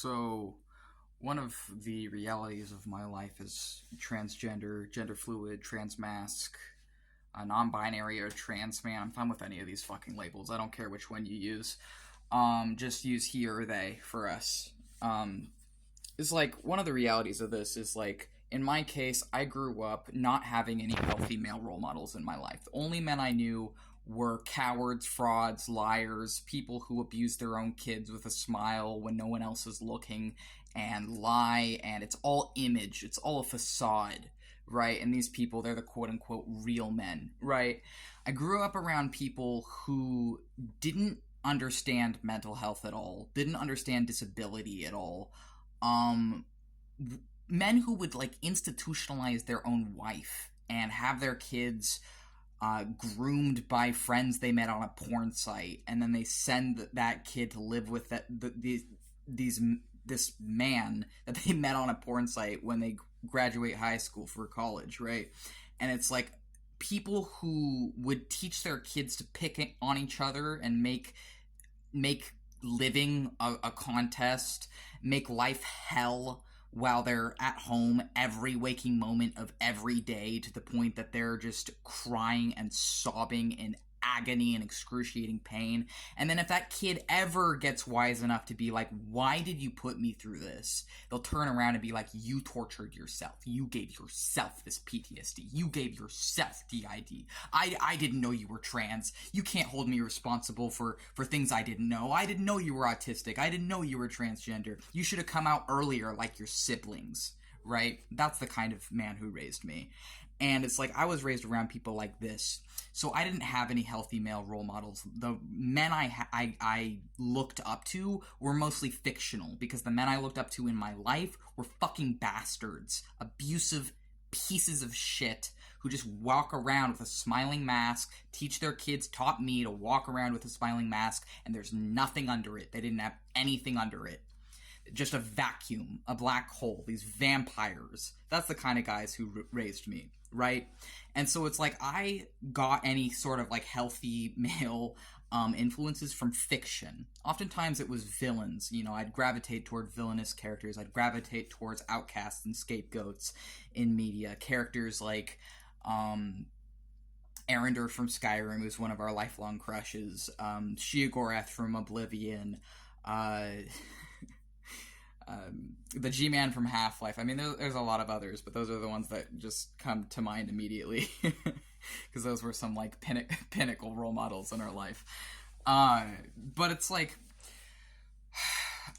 So, one of the realities of my life is transgender, gender fluid, transmasc, non-binary, or trans man. I'm fine with any of these fucking labels. I don't care which one you use. Just use he or they for us. Is like one of the realities of this is like in my case, I grew up not having any healthy male role models in my life. The only men I knew were cowards, frauds, liars, people who abuse their own kids with a smile when no one else is looking, and lie, and it's all image, it's all a facade, right? And these people, they're the quote-unquote real men, right? I grew up around people who didn't understand mental health at all, didn't understand disability at all, um, men who would like institutionalize their own wife and have their kids groomed by friends they met on a porn site, and then they send that kid to live with this man that they met on a porn site when they graduate high school for college, right? And it's like people who would teach their kids to pick on each other and make living a contest, make life hell while they're at home every waking moment of every day, to the point that they're just crying and sobbing in agony and excruciating pain. And then if that kid ever gets wise enough to be like, why did you put me through this? They'll turn around and be like, you tortured yourself. You gave yourself this PTSD. You gave yourself DID. I didn't know you were trans. You can't hold me responsible for things I didn't know. I didn't know you were autistic. I didn't know you were transgender. You should have come out earlier like your siblings, right? That's the kind of man who raised me. And it's like I was raised around people like this. So I didn't have any healthy male role models. The men I looked up to were mostly fictional, because the men I looked up to in my life were fucking bastards, abusive pieces of shit who just walk around with a smiling mask, taught me to walk around with a smiling mask, and there's nothing under it. They didn't have anything under it. Just a vacuum, a black hole, these vampires. That's the kind of guys who raised me, right? And so it's like I got any sort of like healthy male influences from fiction. Oftentimes it was villains. You know, I'd gravitate toward villainous characters. I'd gravitate towards outcasts and scapegoats in media. Characters like Arendar from Skyrim, who's one of our lifelong crushes. Sheogorath from Oblivion. The G-Man from Half-Life. I mean, there's a lot of others, but those are the ones that just come to mind immediately, because those were some like pinnacle role models in our life. But it's like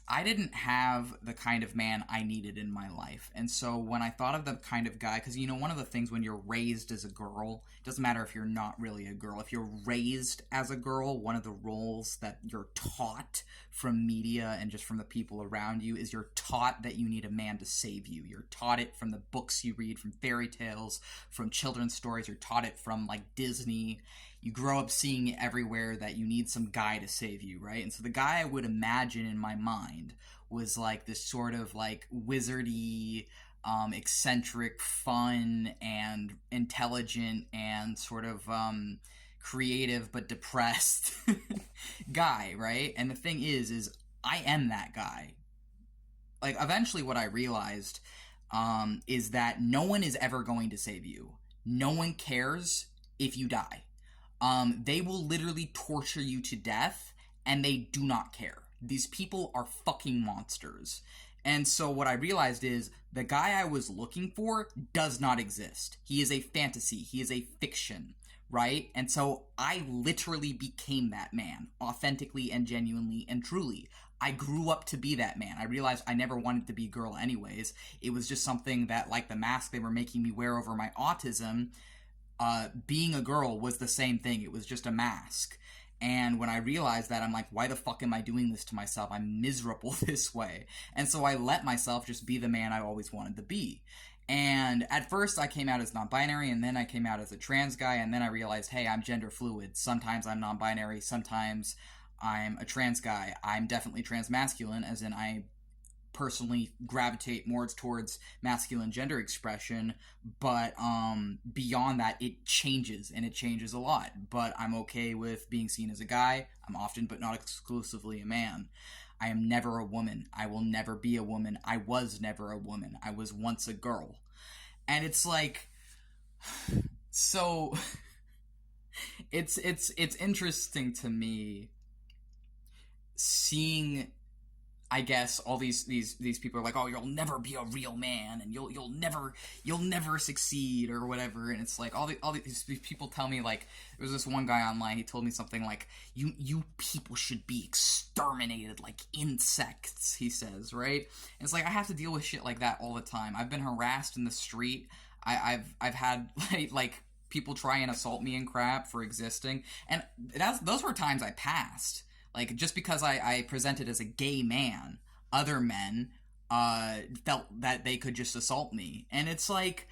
I didn't have the kind of man I needed in my life. And so when I thought of the kind of guy, because, you know, one of the things when you're raised as a girl, it doesn't matter if you're not really a girl. If you're raised as a girl, one of the roles that you're taught from media and just from the people around you is you're taught that you need a man to save you. You're taught it from the books you read, from fairy tales, from children's stories. You're taught it from, like, Disney. You grow up seeing it everywhere that you need some guy to save you, right? And so the guy I would imagine in my mind was like this sort of like wizardy, eccentric, fun, and intelligent, and sort of creative but depressed guy, right? And the thing is I am that guy. Like, eventually what I realized is that no one is ever going to save you. No one cares if you die. They will literally torture you to death, and they do not care. These people are fucking monsters. And so what I realized is the guy I was looking for does not exist. He is a fantasy. He is a fiction, right? And so I literally became that man, authentically and genuinely and truly. I grew up to be that man. I realized I never wanted to be a girl anyways. It was just something that, like the mask they were making me wear over my autism, being a girl was the same thing. It was just a mask. And when I realized that, I'm like, why the fuck am I doing this to myself? I'm miserable this way. And so I let myself just be the man I always wanted to be. And at first I came out as non-binary, and then I came out as a trans guy, and then I realized, hey, I'm gender fluid. Sometimes I'm non-binary, sometimes I'm a trans guy. I'm definitely transmasculine, as in I personally gravitate more towards masculine gender expression, but beyond that, it changes, and it changes a lot. But I'm okay with being seen as a guy. I'm often, but not exclusively, a man. I am never a woman. I will never be a woman. I was never a woman. I was once a girl. And it's like, so it's interesting to me seeing, I guess, all these people are like, oh, you'll never be a real man, and you'll never succeed or whatever. And it's like all these people tell me, like, there was this one guy online, he told me something like, you people should be exterminated like insects, he says, right? And it's like, I have to deal with shit like that all the time. I've been harassed in the street. I've had like people try and assault me and crap for existing, and those were times I passed. Like, just because I presented as a gay man, other men felt that they could just assault me. And it's like...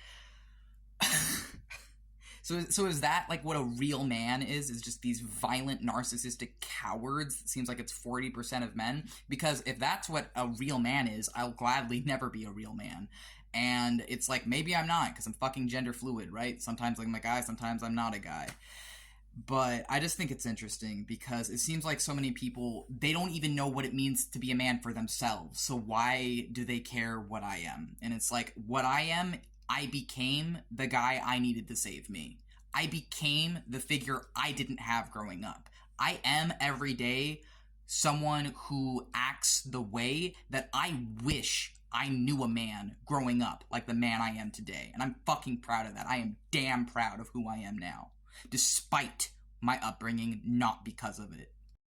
So is that, like, what a real man is just these violent, narcissistic cowards? It seems like it's 40% of men. Because if that's what a real man is, I'll gladly never be a real man. And it's like, maybe I'm not, because I'm fucking gender fluid, right? Sometimes I'm a guy, sometimes I'm not a guy. But I just think it's interesting because it seems like so many people, they don't even know what it means to be a man for themselves. So why do they care what I am? And it's like, what I am, I became the guy I needed to save me. I became the figure I didn't have growing up. I am every day someone who acts the way that I wish I knew a man growing up, like the man I am today. And I'm fucking proud of that. I am damn proud of who I am now, despite my upbringing, not because of it.